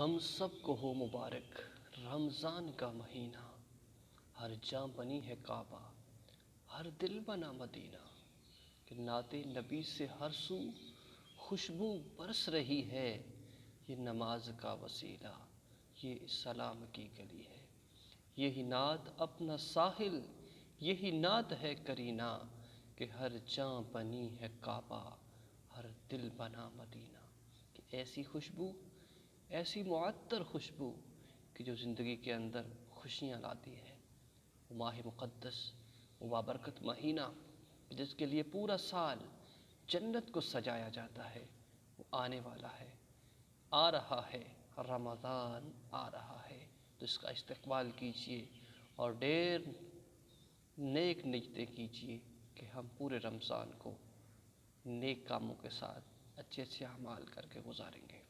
ہم سب کو ہو مبارک رمضان کا مہینہ، ہر جاں بنی ہے کعبہ، ہر دل بنا مدینہ، کہ نعت نبی سے ہر سو خوشبو برس رہی ہے، یہ نماز کا وسیلہ، یہ سلام کی گلی ہے، یہی نعت اپنا ساحل، یہی نعت ہے کرینہ، کہ ہر جاں بنی ہے کعبہ، ہر دل بنا مدینہ۔ کہ ایسی خوشبو، ایسی معطر خوشبو کہ جو زندگی کے اندر خوشیاں لاتی ہے۔ وہ ماہ مقدس، وہ بابرکت مہینہ جس کے لیے پورا سال جنت کو سجایا جاتا ہے، وہ آنے والا ہے، آ رہا ہے، رمضان آ رہا ہے، تو اس کا استقبال کیجئے اور ڈھیر نیک نیتیں کیجئے کہ ہم پورے رمضان کو نیک کاموں کے ساتھ اچھے اچھے اعمال کر کے گزاریں گے۔